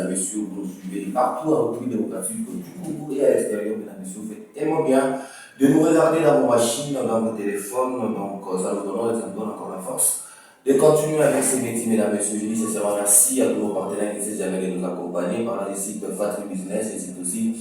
mesdames, messieurs, vous nous suivez partout en République démocratique du Congo et à l'extérieur, mesdames, messieurs, vous faites tellement bien de nous regarder dans vos machines, dans vos téléphones, donc ça nous donne encore la force de continuer avec ces métiers, mesdames, messieurs. Je dis sincèrement merci à tous nos partenaires qui essaient jamais de nous accompagner par les sites Fatri Business et c'est aussi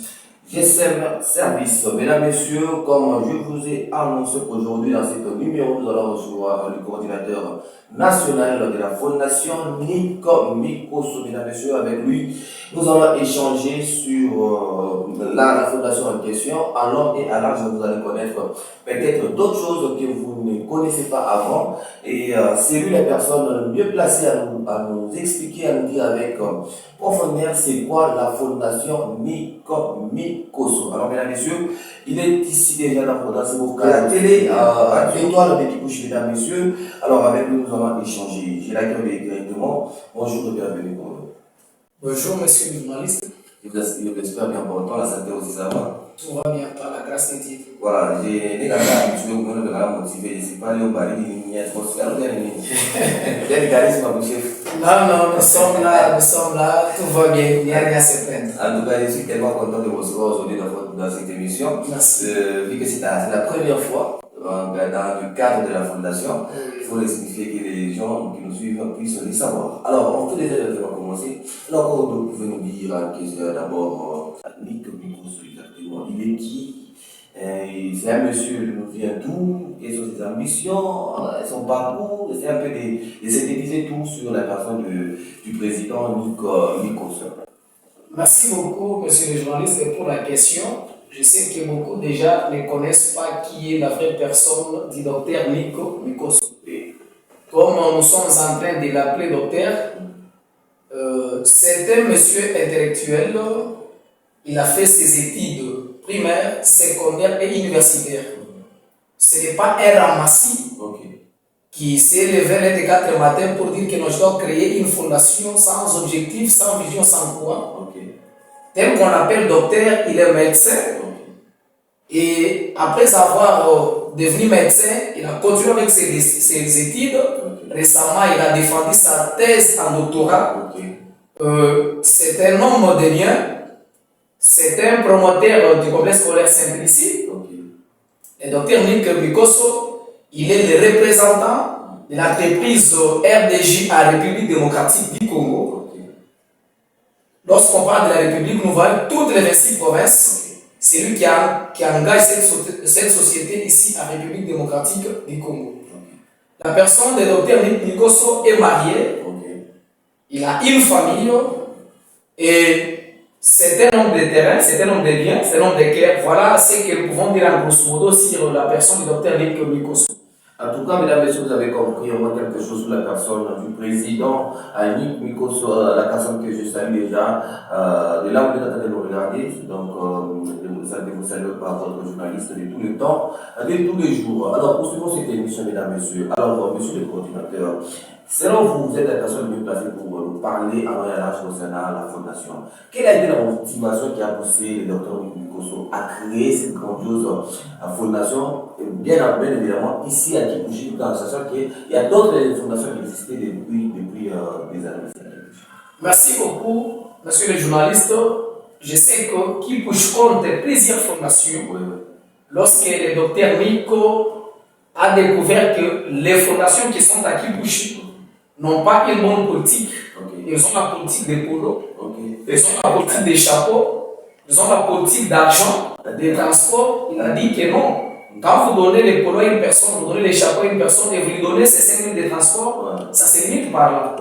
GSM Service. Mesdames, messieurs, comme je vous ai annoncé aujourd'hui dans ce numéro, nous allons recevoir le coordinateur national de la Fondation Nico Mikosso. Mesdames, messieurs, avec lui, nous allons échanger sur la fondation en question. À long et à large, vous allez connaître peut-être d'autres choses que vous ne connaissez pas avant. Et c'est lui la personne mieux placée à nous expliquer, à nous dire avec profondeur c'est quoi la fondation Nico Mikosso. Alors, mesdames, messieurs, il est ici déjà dans la télé, à l'étoile de Kipouchi, mesdames, messieurs. Alors, avec lui, nous allons échanger. J'ai l'accueil directement. Bonjour et bienvenue pour nous. Bonjour, monsieur le journaliste. J'espère bien pour toi, la santé aussi, ça va. Tout va bien par la grâce de Dieu. Voilà, j'ai des gars habitués au monde de la motiver. Je ne suis pas allé au Paris, il y a trop de faire, il y a des charisme à mon chef. Non, nous sommes là, tout va bien, il n'y a rien à se plaindre. En tout cas, je suis tellement content de vous recevoir aujourd'hui dans cette émission. Merci. Vu que c'est la première fois dans le cadre de la fondation, il faut signifier que les gens qui nous suivent puissent le savoir. Alors, on peut déjà commencer. Alors, vous pouvez nous dire d'abord, Nico Mikosso exactement, il est qui? C'est un monsieur, il nous vient d'où? Quelles sont ses ambitions, son parcours? C'est un peu de synthétiser tout sur la personne du président Nico Mikosso. Merci beaucoup, monsieur le journaliste, pour la question. Je sais que beaucoup déjà ne connaissent pas qui est la vraie personne du docteur Nico Mikosso. Comme nous sommes en train de l'appeler docteur, c'est un monsieur intellectuel. Il a fait ses études primaires, secondaires et universitaires. Ce n'est pas un ramassis qui s'est levé les 4 matins pour dire que nous devons créer une fondation sans objectif, sans vision, sans quoi. Tel qu'on appelle docteur, il est médecin. Et après avoir devenu médecin, il a continué avec ses études. Récemment, il a défendu sa thèse en doctorat. C'est un homme modérien. C'est un promoteur du complexe scolaire Saint-Lucie. Le docteur Nico Mikosso, il est le représentant de l'entreprise RDJ à la République démocratique du Congo. Lorsqu'on parle de la République, nous voyons toutes les 26 provinces. C'est lui qui engage cette société ici à la République démocratique du Congo. La personne du docteur Nico Mikosso est mariée. Il a une famille et c'est un homme de terrain, c'est un homme de bien, c'est un homme de cœur. Voilà ce que nous pouvons dire en grosso modo sur la personne du docteur Nico Mikosso. En tout cas, mesdames et messieurs, vous avez compris au moins quelque chose sur la personne du président Nico Mikosso, la personne que je salue déjà, de là où vous êtes en train de nous regarder, donc vous saluer par votre journaliste de tout le temps, de tous les jours. Alors, poursuivons cette émission, mesdames et messieurs. Alors, monsieur le coordinateur, selon vous, vous êtes la personne mieux placée pour nous parler en large concernant la fondation. Quelle a été la motivation qui a poussé le docteur Nico Mikosso à créer cette grandiose fondation, bien évidemment, ici à Kipouchi, sachant qu'il y a d'autres fondations qui existaient depuis des années. Merci beaucoup, monsieur le journaliste. Je sais que Kipouchi compte plusieurs fondations. Lorsque le docteur Nico a découvert que les fondations qui sont à Kipouchi n'ont pas une bonne politique, ils ont la politique des polos, ils ont la politique des chapeaux, ils ont la politique d'argent, des transports. Il a dit que non. Quand vous donnez les polos à une personne, vous donnez les chapeaux à une personne et vous lui donnez ces 5 000 de transport, ça se limite par là.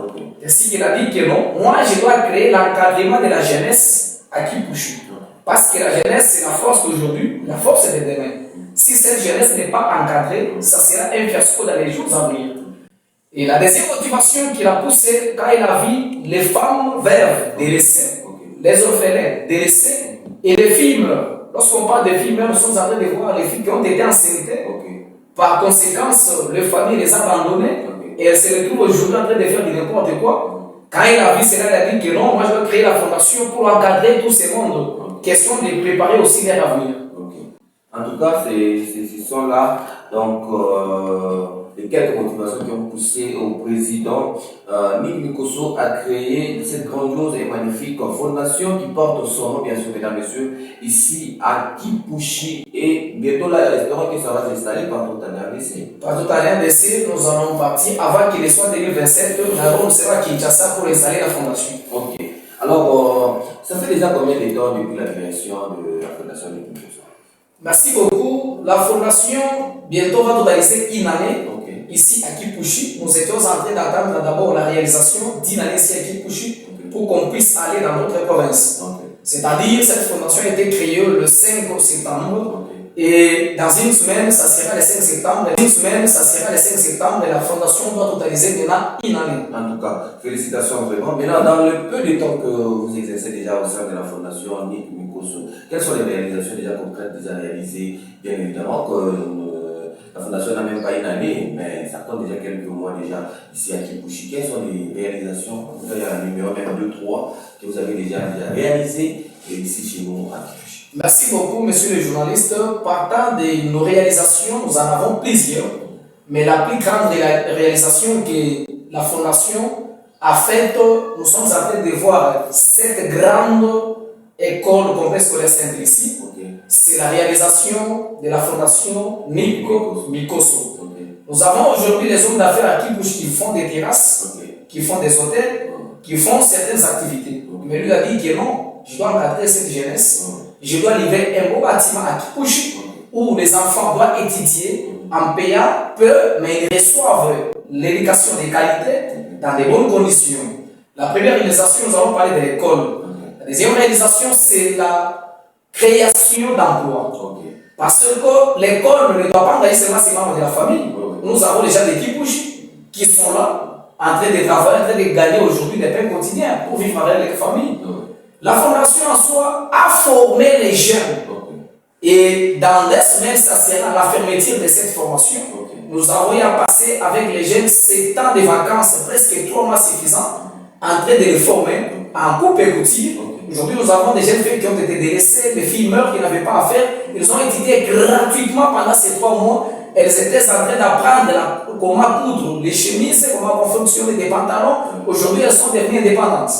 C'est qu'il a dit que non. Moi, je dois créer l'encadrement de la jeunesse à Kipouchi. Parce que la jeunesse, c'est la force d'aujourd'hui, la force de demain. Si cette jeunesse n'est pas encadrée, ça sera un fiasco dans les jours à venir. Et la deuxième motivation qui l'a poussé, quand il a vu les femmes veuves délaissées, les orphelins délaissés, et les filles meurent. Lorsqu'on parle des filles, nous sommes en train de voir les filles qui ont été enceintes. Par conséquence, les familles les ont abandonnées et elles se retrouvent aujourd'hui en train de faire du n'importe quoi. Quand il a vu cela, il a dit que non, moi je vais créer la fondation pour encadrer tout ce monde. Question de préparer aussi leur avenir. En tout cas, ce sont là, donc, les quelques motivations qui ont poussé au président Nick Mikosso à créer cette grandiose et magnifique fondation qui porte son nom, bien sûr, mesdames et messieurs, ici à Kipushi. Et bientôt là, espérons que ça va s'installer partout en RDC. Partout en RDC, nous allons partir avant qu'il soit 2027. Nous serons à Kinshasa pour installer la fondation. Ok. Alors, ça fait déjà combien de temps depuis la création de la fondation Nick Mikosso? Merci beaucoup. La fondation bientôt va totaliser une année. Okay. Ici à Kipushi. Nous étions en train d'attendre d'abord la réalisation d'une année ici à Kipushi pour qu'on puisse aller dans d'autres provinces. C'est-à-dire, cette fondation a été créée le 5 septembre. Et dans une semaine, ça sera le 5 septembre. Et la fondation doit totaliser maintenant une année. En tout cas, félicitations vraiment. Maintenant, dans le peu de temps que vous exercez déjà au sein de la fondation Nick Mikosso, quelles sont les réalisations déjà concrètes déjà réalisées? Bien évidemment que la fondation n'a même pas une année, mais ça compte déjà quelques mois déjà ici à Kipushi. Quelles sont les réalisations? Il y a un numéro même 2, 3 que vous avez déjà réalisées ici chez nous à Kipushi. Merci beaucoup, monsieur le journaliste. Partant de nos réalisations, nous en avons plusieurs. Mais la plus grande réalisation que la Fondation a faite, nous sommes en train de voir cette grande école complexe scolaire Saint-Lucie. C'est la réalisation de la Fondation Nick Mikosso. Nous avons aujourd'hui des hommes d'affaires à Kipushi qui font des terrasses, qui font des hôtels, qui font certaines activités. Mais lui a dit que non, je dois encadrer cette jeunesse. Je dois livrer un beau bâtiment à Kipushi où les enfants doivent étudier en payant peu, mais ils reçoivent l'éducation de qualité dans de bonnes conditions. La première réalisation, nous allons parler de l'école. La deuxième réalisation, c'est la création d'emplois. Parce que l'école ne doit pas engager seulement ses membres de la famille. Nous avons déjà des Kipushi qui sont là, en train de travailler, en train de gagner aujourd'hui des pains quotidiens pour vivre avec les familles. La fondation en soi a formé les jeunes. Et dans 2 semaines, ça sera la fermeture de cette formation. Nous avons eu à passer avec les jeunes 7 ans de vacances, presque 3 mois suffisants, en train de les former en coupe et couture. Aujourd'hui, nous avons des jeunes filles qui ont été délaissées, des filles meurent qui n'avaient pas à faire. Ils ont étudié gratuitement pendant ces 3 mois. Elles étaient en train d'apprendre comment coudre les chemises, comment fonctionner des pantalons. Aujourd'hui, elles sont devenues indépendantes.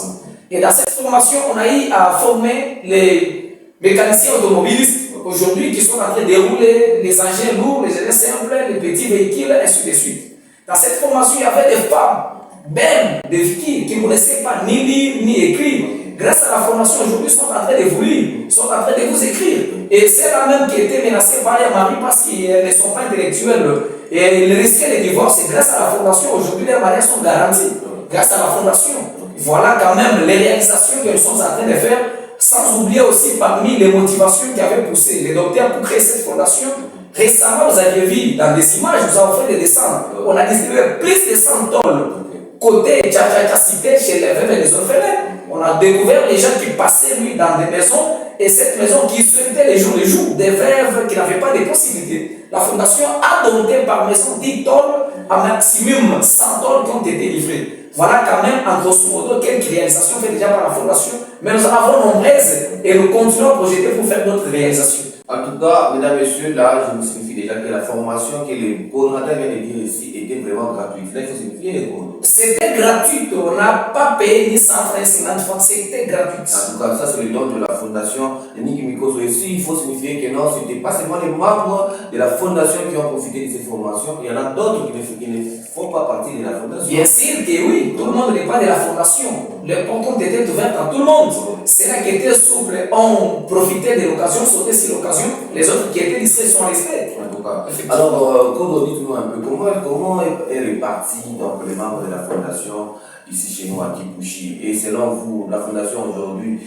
Et dans cette formation, on a eu à former les mécaniciens automobilistes aujourd'hui qui sont en train de rouler les engins lourds, les engins simples, les petits véhicules, et ainsi de suite. Dans cette formation, il y avait des femmes belles, des filles qui ne connaissaient pas ni lire ni écrire. Grâce à la formation, aujourd'hui, ils sont en train de vous lire, ils sont en train de vous écrire. Et celles-là même qui étaient menacées par leur mari parce qu'elles ne sont pas intellectuelles et ils risquaient le divorce, et grâce à la formation, aujourd'hui, leurs mariages sont garantis. Grâce à la fondation. Voilà quand même les réalisations que nous sommes en train de faire, sans oublier aussi parmi les motivations qui avaient poussé les docteurs pour créer cette fondation. Récemment, vous avez vu dans des images, nous avons fait des dessins. On a distribué plus de 100 tonnes côté Tcha cité chez les veuves et les orphelins. On a découvert les gens qui passaient lui dans des maisons et cette maison qui souhaitait les jours, des veuves qui n'avaient pas de possibilités. La fondation a donné par maison 10 tonnes, à maximum 100 tonnes qui ont été livrées. Voilà quand même, en grosso modo, quelques réalisations faites déjà par la fondation, mais nous en avons nombreuses et nous continuons à projeter pour faire d'autres réalisations. En tout cas, mesdames et messieurs, là, je vous signifie déjà que la formation que le coordinateur vient de dire ici était vraiment gratuite. Là, il faut signifier. C'était gratuit, on n'a pas payé ni 100 francs, 50 francs, c'était gratuit. En tout cas, ça c'est le don de la fondation de Nick Mikosso. Ici, il faut signifier que non, ce n'était pas seulement les membres de la fondation qui ont profité de cette formation, il y en a d'autres qui ne font pas partie de la fondation. Bien sûr que oui, tout le monde n'est pas de la fondation. Les portes étaient ouvertes à tout le monde. C'est là qui était souple, on profitait de l'occasion, sautait sur l'occasion. Les autres qui étaient distraits sont restés. En tout cas. Alors, Kodo, dites-nous un peu comment est réparti donc, les membres de la fondation ici chez nous à Kipushi. Et selon vous, la fondation aujourd'hui,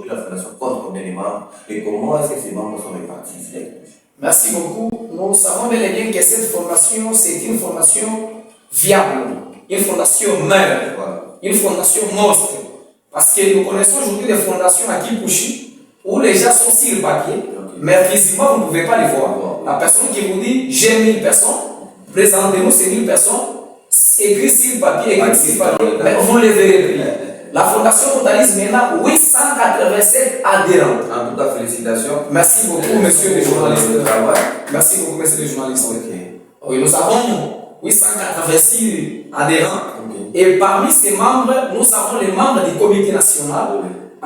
la fondation compte combien de membres et comment est-ce que ces membres sont répartis ici à Kipushi? Merci beaucoup. Nous savons bel et bien que cette formation, c'est une formation viable, une fondation mère, une fondation monstre. Parce que nous connaissons aujourd'hui des fondations à Kipushi où les gens sont sur le papier, mais physiquement vous ne pouvez pas les voir. La personne qui vous dit j'ai 1000 personnes, présentez-nous ces 1000 personnes, écrit sur le papier, mais vous ne les verrez plus. La fondation totalise maintenant 887 adhérents. En tout cas, félicitations. Merci beaucoup, monsieur le journaliste. Merci beaucoup, monsieur le journaliste. Oui, nous avons 886 adhérents. Et parmi ces membres, nous avons les membres du comité national.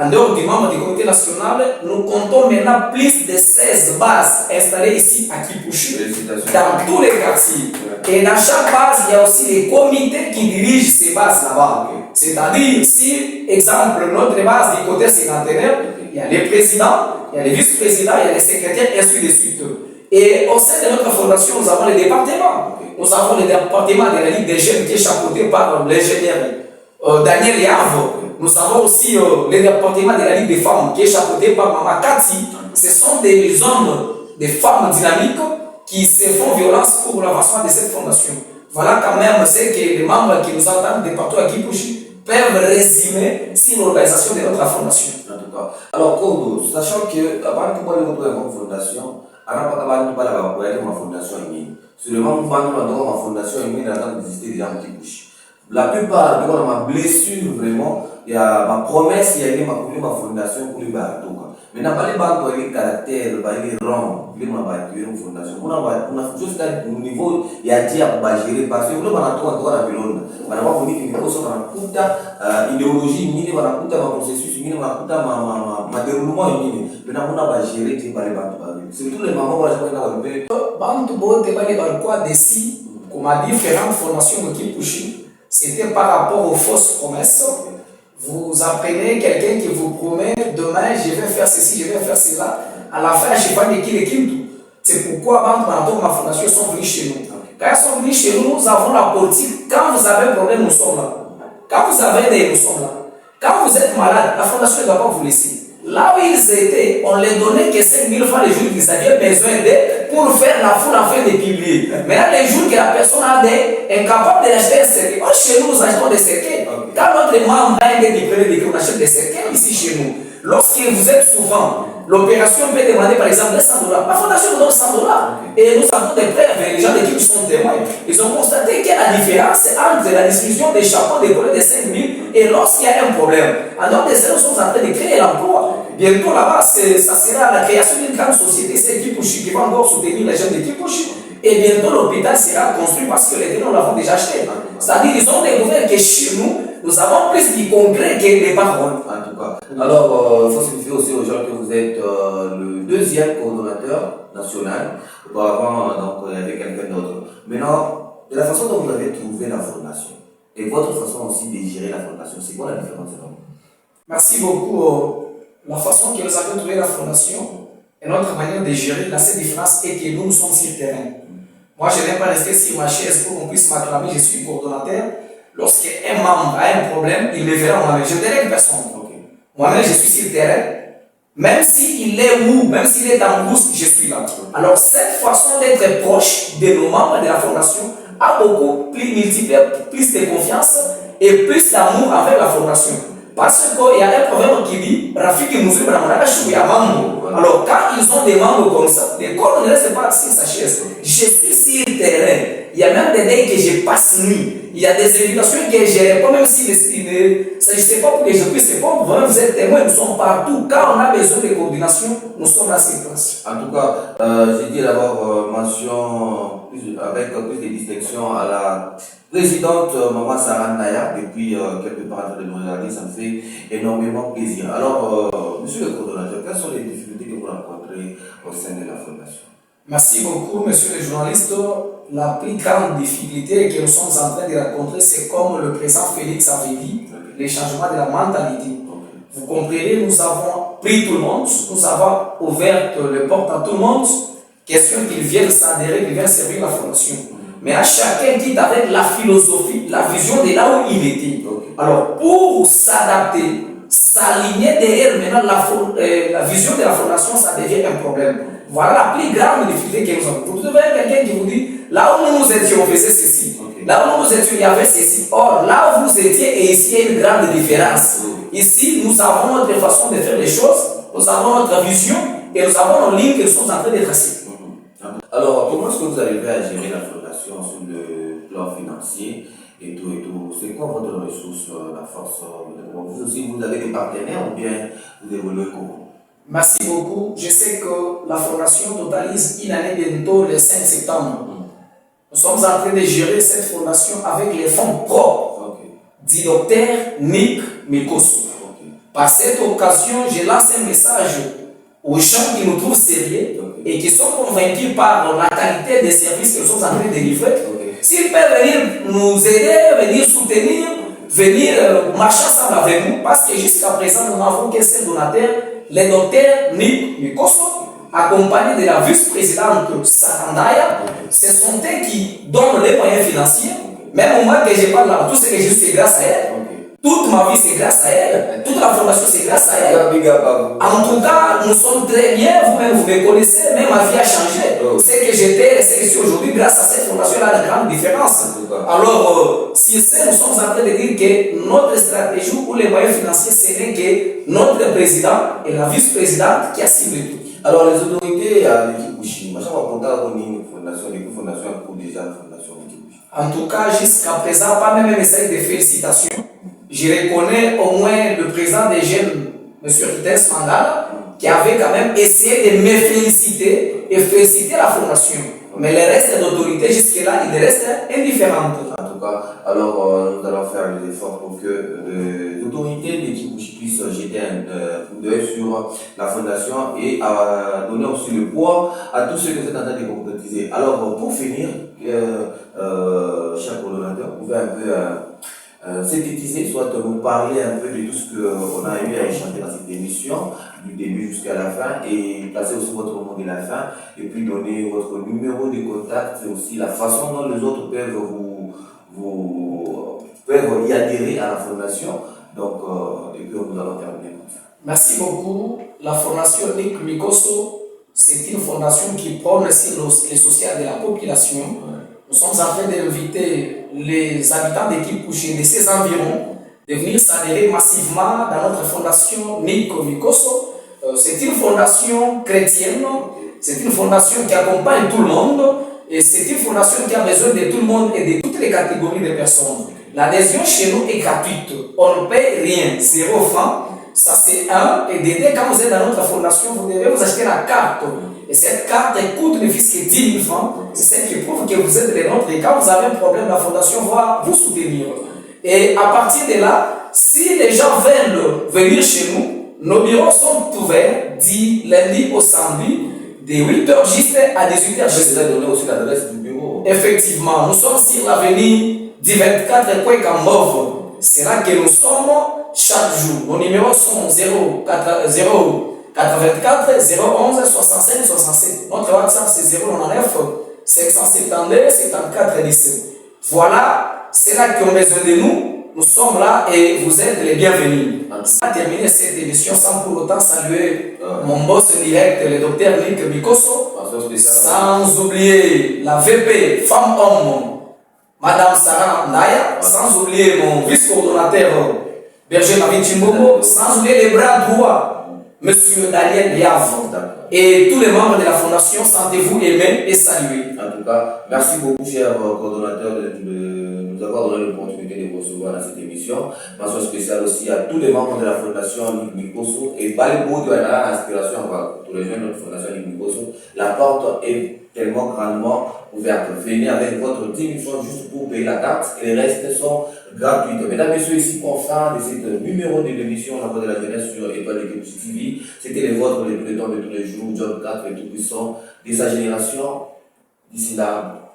En dehors du membre du comité national, nous comptons maintenant plus de 16 bases installées ici à Kipushi, dans tous les quartiers. Et dans chaque base, il y a aussi des comités qui dirigent ces bases là-bas. C'est-à-dire, si, exemple, notre base du côté cinquantenaire, il y a les présidents, il y a les vice-présidents, il y a les secrétaires, et ainsi de suite. Et au sein de notre fondation, nous avons les départements. Nous avons le département de la Ligue des jeunes qui est chapeauté par l'ingénieur Daniel Yavo. Nous avons aussi le département de la Ligue des femmes qui est chapeauté par Mama Kati. Ce sont des hommes, des femmes dynamiques qui se font violence pour l'avancement de cette fondation. Voilà quand même ce que les membres qui nous entendent de partout à Kipushi peuvent résumer sur l'organisation de notre fondation. En tout cas. Alors, Kodo, sachant que avant de pouvoir retrouver une fondation, avant de pouvoir avoir ma fondation, seulement nous avons ma fondation en train de visiter les gens qui Kipushi. La plupart de ma blessure, vraiment, il y a ma promesse, il y a ma fondation pour les bateaux. Maintenant, pas les bateaux, les caractères, les rangs, les fondation. On a juste au niveau, il y a dit à gérer parce que nous avons encore la violence. On a dit que nous avons idéologie, nous avons processus, nous avons ma déroulement. Maintenant, on a géré par les bateaux. Surtout les mamans, on a géré. Bantu bote bali balikuwa desi kuma différentes formations de Kipushi, c'était par rapport aux fausses promesses. Vous apprenez quelqu'un qui vous promet demain je vais faire ceci, je vais faire cela. À la fin, je ne sais pas de qui l'équipe. C'est pourquoi Bantu ma fondation sont venus chez nous. Quand ils sont venus chez nous, nous avons la politique. Quand vous avez un problème, nous sommes là. Quand vous avez des, nous sommes là. Quand vous êtes malade, la fondation ne doit pas vous laisser. Là où ils étaient, on les donnait que 5 000 francs les jours qu'ils avaient besoin d'aide pour faire la foule afin de publier. Mais là, les jours que la personne a des incapable d'acheter un cercueil, chez nous, nous achetons des cercueils. Quand notre membre a des diplômés, on achète des cercueils ici chez nous. Lorsque vous êtes souvent, l'opération peut demander par exemple 100 $. La fondation nous donne 100 $. Et nous avons des preuves, les gens d'équipe sont témoins. Ils ont constaté qu'il y a la différence entre la distribution des chapeaux décorés de 5 000 et lorsqu'il y a un problème. En dehors de ça, nous sommes en train de créer l'emploi. Bientôt là-bas, ça sera la création d'une grande société, c'est Kipushi qui va encore soutenir les jeunes de Kipushi. Et bientôt l'hôpital sera construit parce que les terrains nous l'avons déjà acheté. C'est-à-dire qu'ils ont découvert que chez nous, nous avons plus du concret que les paroles. En tout cas. Alors, il faut signifier aussi aux gens que vous êtes le deuxième coordonnateur national. Auparavant, donc, il y avait quelqu'un d'autre. Maintenant, de la façon dont vous avez trouvé la fondation et votre façon aussi de gérer la fondation, c'est quoi la différence? Merci beaucoup. La façon que nous avons trouvé la fondation et notre manière de gérer, la seule différence est que nous sommes sur le terrain. Moi, je n'aime pas rester sur ma chaise pour qu'on puisse m'acclamer, je suis coordonnateur. Lorsqu'un membre a un problème, il me verra moi-même. Je ne délègue personne. Moi-même, je suis sur le terrain. Même s'il est où, même s'il est en brousse, je suis là. Alors, cette façon d'être proche de nos membres de la fondation a beaucoup plus multiplié, plus de confiance et plus d'amour envers la fondation. Parce qu'il y a un proverbe qui dit Rafiki Mouzou alors, quand ils ont des membres comme ça, les corps ne restent pas sur sa chaise. Je suis sur le terrain. Il y a même des days que je passe nuit. Il y a des invitations que je réponds, même si il ne s'agissait pas pour que je puisse répondre. Vous êtes témoins, nous sommes partout. Quand on a besoin de coordination, nous sommes à ces places. En tout cas, j'ai dit d'abord mention avec plus de distinction à la présidente Maman Sarah Naya, depuis quelques temps de nous regarder, ça me fait énormément plaisir. Alors, monsieur le coordonnateur, quelles sont les difficultés que vous rencontrez au sein de la fondation? Merci beaucoup, monsieur le journaliste. La plus grande difficulté que nous sommes en train de rencontrer, c'est comme le président Félix avait dit, les changements de la mentalité. Vous comprenez, nous avons pris tout le monde, nous avons ouvert les portes à tout le monde, question qu'ils viennent s'adhérer, qu'ils viennent servir la fondation. Mais à chacun qui avec la philosophie, la vision de là où il était. Alors, pour s'adapter, s'aligner derrière maintenant la vision de la fondation, ça devient un problème. Voilà la plus grande difficulté que nous avons. Vous trouvez quelqu'un qui vous dit, là où nous étions, on faisait ceci. Là où nous étions, il y avait ceci. Or, là où vous étiez, et ici, il y a une grande différence. Ici, nous avons notre façon de faire les choses, nous avons notre vision, et nous avons nos lignes que nous sommes en train de tracer. Alors, comment est-ce que vous arrivez à gérer la fondation sur le plan financier et tout? C'est quoi votre ressource, la force? Vous aussi, vous avez des partenaires ou bien vous évoluez comment? Merci beaucoup. Je sais que la fondation totalise une année bientôt le 5 septembre. Nous sommes en train de gérer cette fondation avec les fonds propres du docteur Nick Mikosso. Par cette occasion, je lance un message aux gens qui nous trouvent sérieux et qui sont convaincus par la qualité des services que nous sommes en train de délivrer. S'ils peuvent venir nous aider, venir soutenir, venir marcher ensemble avec nous, parce que jusqu'à présent, nous n'avons qu'un seul donateur, le docteur Nick Mikosso, accompagné de la vice-présidente Sarandaya. Ce sont eux qui donnent les moyens financiers. Même moi que je parle là, tout ce que je suis, c'est grâce à elle. Toute ma vie, c'est grâce à elle. Toute la fondation, c'est grâce à elle. En tout cas, nous sommes très bien. Vous-même, vous me connaissez. Même ma vie a changé. Ce que j'étais, ce que je suis aujourd'hui, grâce à cette fondation, elle a de grandes différences. Alors, si c'est, nous sommes en train de dire que notre stratégie ou les moyens financiers, c'est que notre président et la vice-présidente qui a ciblé tout. Alors, les autorités à l'équipe Ouchi, machin va compter à une fondation, l'équipe fondation pour déjà la fondation l'équipe Ouchi. En tout cas, jusqu'à présent, pas même un message de félicitations. Je reconnais au moins le président des jeunes, M. Kitens Mangala, qui avait quand même essayé de me féliciter et féliciter la fondation. Mais le reste d'autorités, jusque-là, il reste indifférent. En tout cas, alors nous allons faire les efforts pour que les autorités de l'équipe puissent jeter un coup d'œil sur la fondation et donner aussi le poids à tous ceux que vous êtes en train de concrétiser. Alors, pour finir, cher coordonnateur, vous pouvez un peu synthétiser, soit nous parler un peu de tout ce qu'on a eu à échanger dans cette émission, du début jusqu'à la fin, et placer aussi votre mot de la fin, et puis donner votre numéro de contact, et aussi la façon dont les autres peuvent y adhérer à la fondation. Donc, et puis nous allons terminer comme ça. Merci beaucoup. La fondation Nick Mikosso, c'est une fondation qui prône sur les social de la population. Nous sommes en train d'inviter les habitants d'équipe couchée de ces environs de venir s'adhérer massivement dans notre fondation Nick Mikosso. C'est une fondation chrétienne, c'est une fondation qui accompagne tout le monde et c'est une fondation qui a besoin de tout le monde et de toutes les catégories de personnes. L'adhésion chez nous est gratuite, on ne paye rien, 0 francs. Ça c'est un, et de deux, quand vous êtes dans notre fondation, vous devez vous acheter la carte. Et cette carte coûte ne fût que 10 000 francs. C'est celle qui prouve que vous êtes les nôtres. Et quand vous avez un problème, la fondation va vous soutenir. Et à partir de là, si les gens veulent venir chez nous, nos bureaux sont ouverts du lundi au samedi, de 8h juste à 18h juste. Vous avez donné aussi l'adresse du bureau. Effectivement, nous sommes sur l'avenue du 24 Kwekambov. C'est là que nous sommes chaque jour. Nos numéros sont 84 011 65 67. Notre WhatsApp c'est 099 572 74 17. Voilà, c'est là qui ont besoin de nous. Nous sommes là et vous êtes les bienvenus. On va terminer cette émission sans pour autant saluer mon boss direct, le docteur Nick Mikosso. Sans oublier la VP femme-homme, Madame Sarah Naya. Sans oublier mon vice-coordonnateur Berger Marie Chimbobo. Sans oublier les bras droits. Monsieur Daniel Yav et tous les membres de la fondation, sentez-vous aimés et salués. En tout cas, merci beaucoup, cher coordonnateur, de nous avoir donné l'opportunité de vous recevoir dans cette émission. Mention spéciale aussi à tous les membres de la fondation Nick Mikosso et Balbo de la inspiration pour les jeunes de notre fondation Nick Mikosso. La porte est tellement grandement ouverte. Venez avec votre 10 000 francs juste pour payer la carte et les restes sont gratuits. Mesdames, Messieurs, ici, confrères de ce numéro de l'émission La Voix de la Jeunesse sur Étoile de TV. C'était les vôtres, les bulletins de tous les jours, John 4, le tout-puissant de sa génération. D'ici là,